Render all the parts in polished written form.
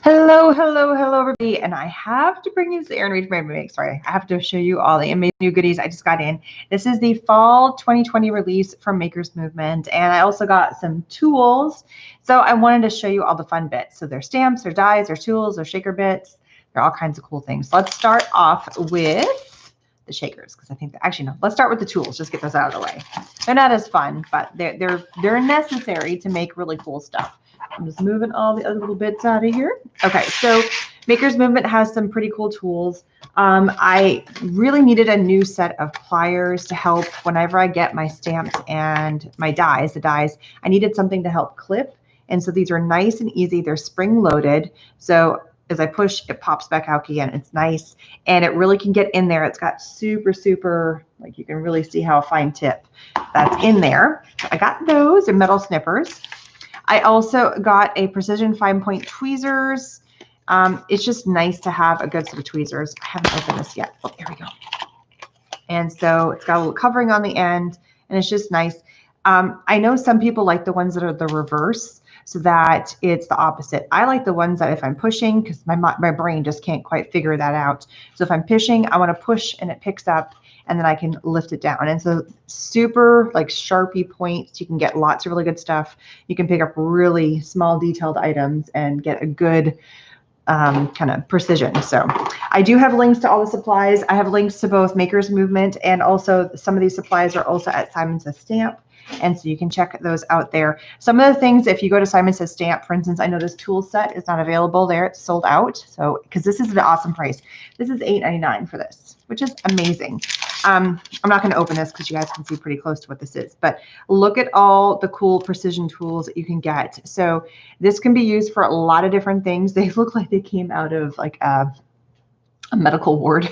Hello, hello, hello, everybody. And I have to bring you the Erin Reed Makes. Sorry, I have to show you all the amazing new goodies I just got in. This is the fall 2020 release from Makers Movement. And I also got some tools. So I wanted to show you all the fun bits. So there's stamps, there's dies, there's tools, there's shaker bits. There are all kinds of cool things. So let's start off with the shakers, because I think actually no, let's start with the tools. Just get those out of the way. They're not as fun, but they're necessary to make really cool stuff. I'm just moving all the other little bits out of here. Okay, so Makers Movement has some pretty cool tools. I really needed a new set of pliers to help whenever I get my stamps and my dies, I needed something to help clip. And so these are nice and easy. They're spring loaded. So as I push, it pops back out again. It's nice. And it really can get in there. It's got super, like you can really see how fine tip that's in there. I got those and metal snippers. I also got a precision fine point tweezers. It's just nice to have a good set of tweezers. I haven't opened this yet. Oh, here we go. And so it's got a little covering on the end, and it's just nice. I know some people like the ones that are the reverse, so that it's the opposite. I like the ones that if I'm pushing, because my brain just can't quite figure that out. So if I'm pushing, I want to push and it picks up, and then I can lift it down. And so super like Sharpie points. You can get lots of really good stuff. You can pick up really small detailed items and get a good kind of precision. So I do have links to all the supplies. I have links to both Makers Movement, and also some of these supplies are also at Simon Says Stamp. And so you can check those out there. Some of the things, if you go to Simon Says Stamp, for instance, I know this tool set is not available there. It's sold out. So, because this is an awesome price. This is $8.99 for this, which is amazing. I'm not going to open this because you guys can see pretty close to what this is, but look at all the cool precision tools that you can get. So this can be used for a lot of different things. They look like they came out of like a medical ward,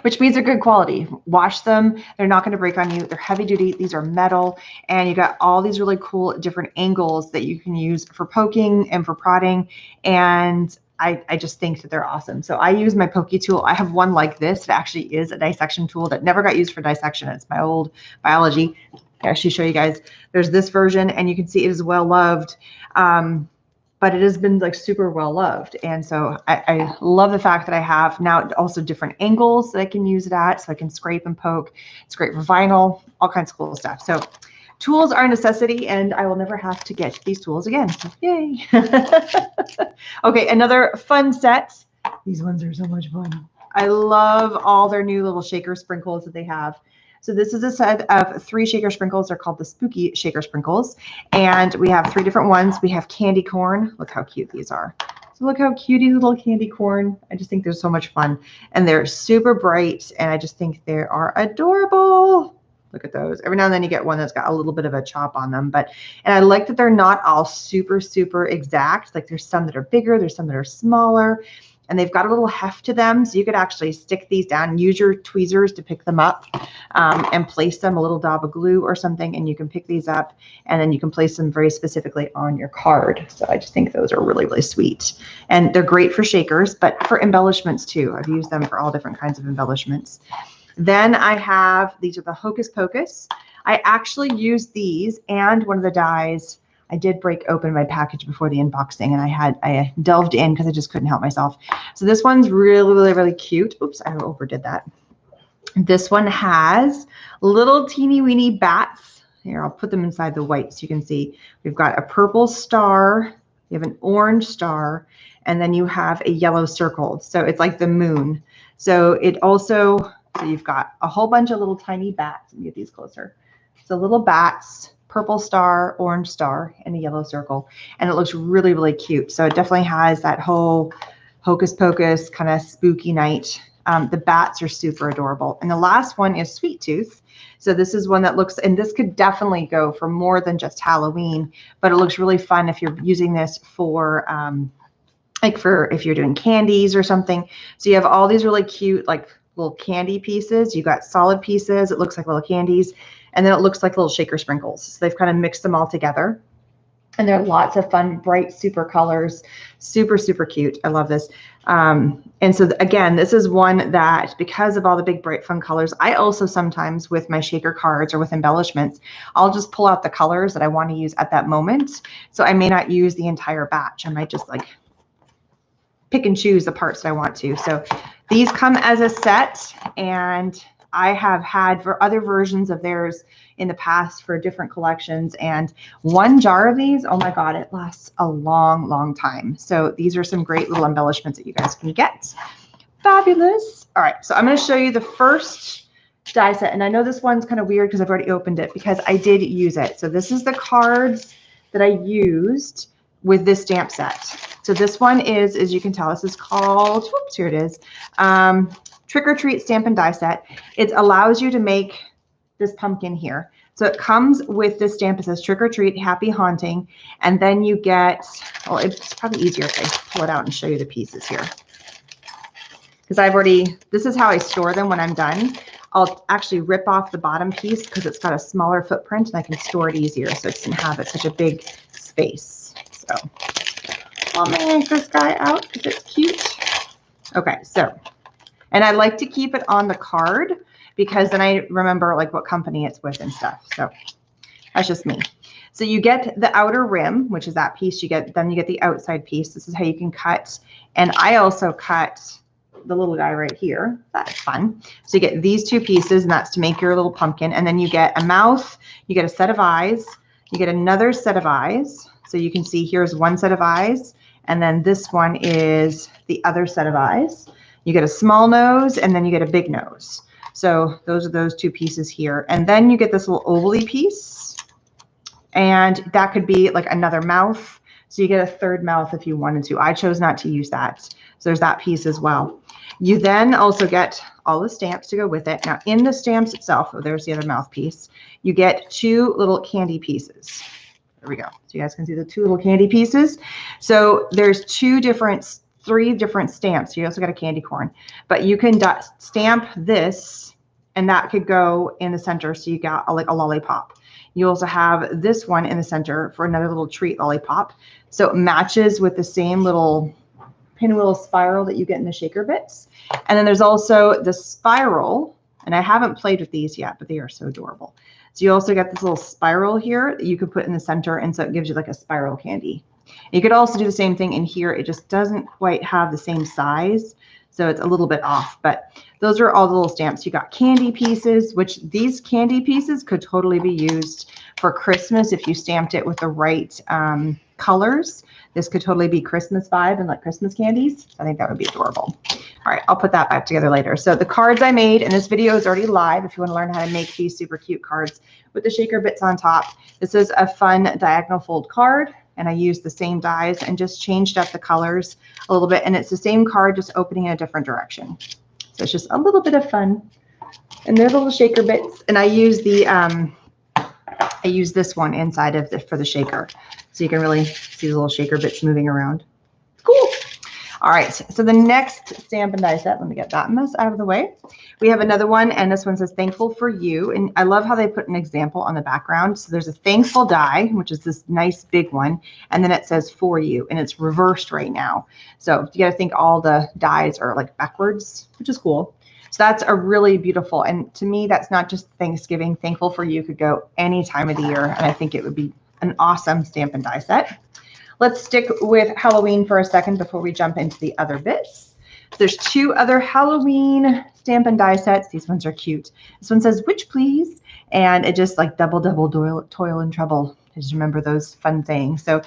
which means they're good quality. Wash them. They're not going to break on you. They're heavy duty. These are metal, and you got all these really cool different angles that you can use for poking and for prodding. And I just think that they're awesome. So I use my pokey tool. I have one like this that actually is a dissection tool that never got used for dissection. It's my old biology. I actually show you guys. There's this version, and you can see it is well loved. But it has been like super well loved. And so I love the fact that I have now also different angles that I can use it at. So I can scrape and poke. It's great for vinyl, all kinds of cool stuff. So tools are a necessity, and I will never have to get these tools again. So yay. Okay, another fun set. These ones are so much fun. I love all their new little shaker sprinkles that they have. So this is a set of 3 shaker sprinkles. They're called the spooky shaker sprinkles. And we have 3 different ones. We have candy corn. Look how cute these are. So look how cute these little candy corn. I just think they're so much fun. And they're super bright. And I just think they are adorable. Look at those. Every now and then you get one that's got a little bit of a chop on them. And I like that they're not all super exact. Like there's some that are bigger. There's some that are smaller. And they've got a little heft to them, so you could actually stick these down, use your tweezers to pick them up, and place them, a little dab of glue or something, and you can pick these up, and then you can place them very specifically on your card. So I just think those are really sweet. And they're great for shakers, but for embellishments too. I've used them for all different kinds of embellishments. Then I have, these are the Hocus Pocus. I actually used these and one of the dies. I did break open my package before the unboxing, and I delved in because I just couldn't help myself. So this one's really cute. Oops, I overdid that. This one has little teeny weeny bats. Here, I'll put them inside the white so you can see. We've got a purple star, you have an orange star, and then you have a yellow circle. So it's like the moon. So it also, so you've got a whole bunch of little tiny bats. Let me get these closer. So little bats, purple star, orange star, and a yellow circle. And it looks really cute. So it definitely has that whole Hocus Pocus kind of spooky night. The bats are super adorable. And the last one is Sweet Tooth. So this is one that looks, and this could definitely go for more than just Halloween, but it looks really fun if you're using this for, like for if you're doing candies or something. So you have all these really cute, like little candy pieces. You got solid pieces. It looks like little candies. And then it looks like little shaker sprinkles. So they've kind of mixed them all together. And there are lots of fun, bright, super colors. Super cute. I love this. And so again, this is one that because of all the big, bright, fun colors, I also sometimes with my shaker cards or with embellishments, I'll just pull out the colors that I want to use at that moment. So I may not use the entire batch. I might just like pick and choose the parts that I want to. So these come as a set, and I have had for other versions of theirs in the past for different collections, and one jar of these, oh my God, it lasts a long time. So these are some great little embellishments that you guys can get. Fabulous. All right, so I'm going to show you the first die set, and I know this one's kind of weird because I've already opened it because I did use it. So this is the cards that I used with this stamp set. So this one is, as you can tell, this is called, whoops, here it is, Trick or Treat Stamp and Die Set. It allows you to make this pumpkin here. So it comes with this stamp. It says Trick or Treat, Happy Haunting, and then you get, well, it's probably easier if I pull it out and show you the pieces here. Because I've already, this is how I store them when I'm done. I'll actually rip off the bottom piece because it's got a smaller footprint and I can store it easier so it doesn't have such a big space. So I'll yank this guy out because it's cute. Okay, so, and I like to keep it on the card because then I remember like what company it's with and stuff. So that's just me. So you get the outer rim, which is that piece you get, then you get the outside piece. This is how you can cut. And I also cut the little guy right here. That's fun. So you get these two pieces, and that's to make your little pumpkin. And then you get a mouth, you get a set of eyes, you get another set of eyes. So you can see here's one set of eyes, and then this one is the other set of eyes. You get a small nose, and then you get a big nose. So those are those two pieces here. And then you get this little ovally piece, and that could be like another mouth. So you get a third mouth if you wanted to. I chose not to use that. So there's that piece as well. You then also get all the stamps to go with it. Now in the stamps itself, oh, there's the other mouthpiece, you get two little candy pieces. There we go. So you guys can see the two little candy pieces. So there's three different stamps. You also got a candy corn, but you can stamp this, and that could go in the center. So you got like a lollipop. You also have this one in the center for another little treat lollipop. So it matches with the same little pinwheel spiral that you get in the shaker bits. And then there's also the spiral, and I haven't played with these yet, but they are so adorable. So you also get this little spiral here that you could put in the center, and so it gives you like a spiral candy. You could also do the same thing in here. It just doesn't quite have the same size, so it's a little bit off, but those are all the little stamps. You got candy pieces, which these candy pieces could totally be used for Christmas if you stamped it with the right colors. This could totally be Christmas vibe and like Christmas candies. I think that would be adorable. All right, I'll put that back together later. So the cards I made, and this video is already live if you want to learn how to make these super cute cards with the shaker bits on top. This is a fun diagonal fold card, and I used the same dies and just changed up the colors a little bit. And it's the same card, just opening in a different direction. So it's just a little bit of fun. And they're the little shaker bits. And I use the I use this one inside of for the shaker, so you can really see the little shaker bits moving around. Cool. All right, so the next stamp and die set, let me get that mess out of the way. We have another one, and this one says Thankful for You. And I love how they put an example on the background. So there's a thankful die, which is this nice big one, and then it says For You, and it's reversed right now. So you got to think all the dies are like backwards, which is cool. So that's a really beautiful, and to me, that's not just Thanksgiving. Thankful for You could go any time of the year, and I think it would be an awesome stamp and die set. Let's stick with Halloween for a second before we jump into the other bits. There's two other Halloween stamp and die sets. These ones are cute. This one says Witch Please, and it just like double toil and trouble. I just remember those fun things. So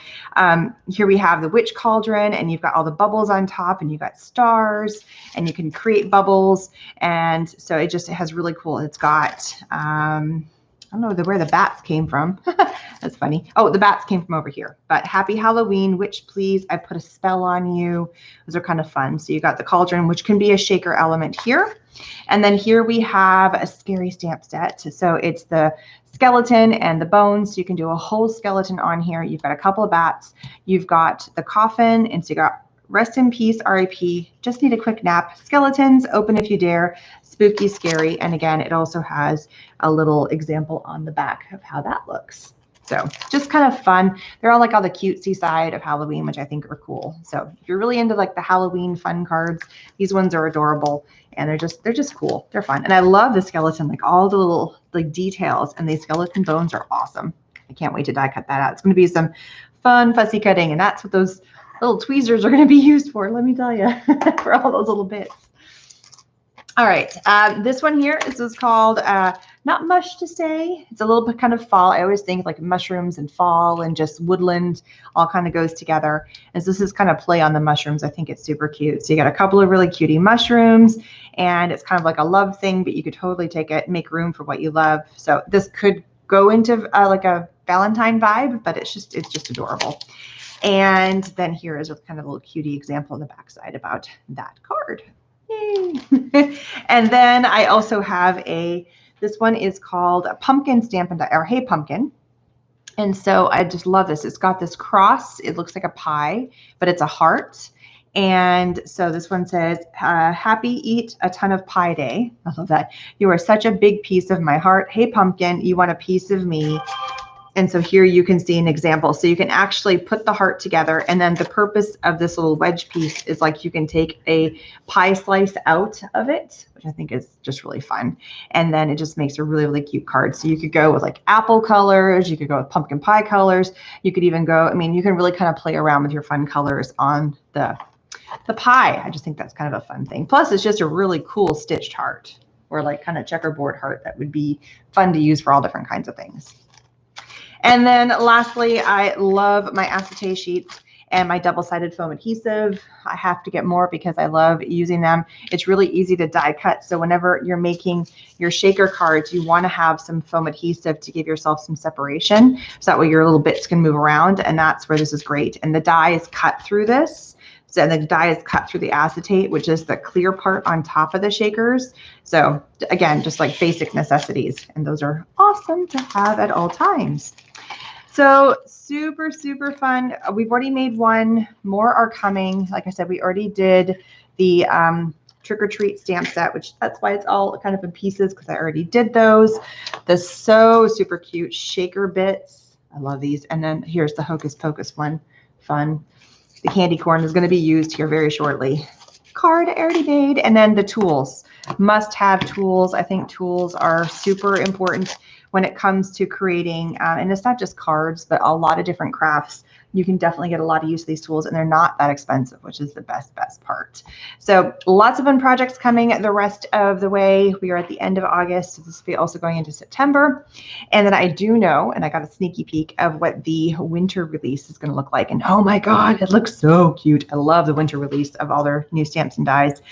here we have the witch cauldron, and you've got all the bubbles on top, and you've got stars, and you can create bubbles. And so it has really cool. It's got, I don't know where the bats came from. That's funny. Oh, the bats came from over here. But Happy Halloween, Witch Please, I Put a Spell on You. Those are kind of fun. So you got the cauldron, which can be a shaker element here. And then here we have a scary stamp set. So it's the skeleton and the bones. So you can do a whole skeleton on here. You've got a couple of bats. You've got the coffin. And so you got Rest in Peace, RIP, Just Need a Quick Nap, Skeletons, Open If You Dare, Spooky, Scary. And again, it also has a little example on the back of how that looks. So just kind of fun. They're all like on the cutesy side of Halloween, which I think are cool. So if you're really into like the Halloween fun cards, these ones are adorable, and they're just cool. They're fun. And I love the skeleton, like all the little like details, and these skeleton bones are awesome. I can't wait to die cut that out. It's going to be some fun fussy cutting, and that's what those little tweezers are going to be used for, let me tell you, for all those little bits. All right, this one here, this is called Not Much to Say. It's a little bit kind of fall. I always think like mushrooms and fall and just woodland all kind of goes together. As this is kind of play on the mushrooms, I think it's super cute. So you got a couple of really cutie mushrooms, and it's kind of like a love thing, but you could totally take it and make room for what you love. So this could go into like a Valentine vibe, but it's just adorable. And then here is a kind of a little cutie example on the backside about that card. Yay. And then I also have this one is called a Pumpkin Stampin' Die, or Hey Pumpkin. And so I just love this. It's got this cross. It looks like a pie, but it's a heart. And so this one says, happy eat a ton of pie day. I love that. You are such a big piece of my heart. Hey pumpkin, you want a piece of me. And so here you can see an example. So you can actually put the heart together, and then the purpose of this little wedge piece is like you can take a pie slice out of it, which I think is just really fun. And then it just makes a really, really cute card. So you could go with like apple colors, you could go with pumpkin pie colors. You could even go, I mean, you can really kind of play around with your fun colors on the pie. I just think that's kind of a fun thing. Plus it's just a really cool stitched heart, or like kind of checkerboard heart that would be fun to use for all different kinds of things. And then lastly, I love my acetate sheets and my double-sided foam adhesive. I have to get more because I love using them. It's really easy to die cut. So whenever you're making your shaker cards, you want to have some foam adhesive to give yourself some separation. So that way your little bits can move around, and that's where this is great. And the die is cut through this. So the die is cut through the acetate, which is the clear part on top of the shakers. So again, just like basic necessities. And those are awesome to have at all times. So super, super fun. We've already made one. More are coming. Like I said, we already did the trick or treat stamp set, which that's why it's all kind of in pieces, because I already did those. The so super cute shaker bits. I love these. And then here's the Hocus Pocus one. Fun. The candy corn is going to be used here very shortly. Card I already made. And then the tools. Must have tools. I think tools are super important when it comes to creating, and it's not just cards, but a lot of different crafts. You can definitely get a lot of use of these tools, and they're not that expensive, which is the best part. So lots of fun projects coming the rest of the way. We are at the end of August, so this will be also going into September. And then I do know, and I got a sneaky peek of what the winter release is gonna look like. And oh my God, it looks so cute. I love the winter release of all their new stamps and dies.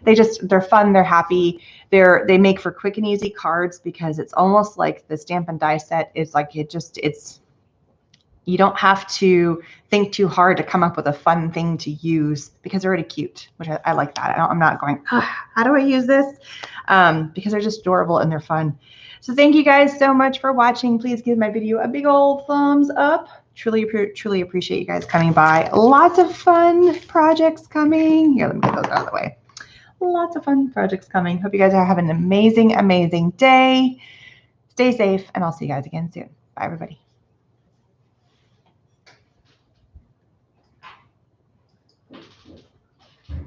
They're fun, they're happy. They make for quick and easy cards, because it's almost like the stamp and die set is like, you don't have to think too hard to come up with a fun thing to use, because they're already cute, which I like that. I'm not going, how do I use this? Because they're just adorable and they're fun. So thank you guys so much for watching. Please give my video a big old thumbs up. Truly appreciate you guys coming by. Lots of fun projects coming. Here, let me get those out of the way. Lots of fun projects coming. Hope you guys are having an amazing, amazing day. Stay safe, and I'll see you guys again soon. Bye, everybody.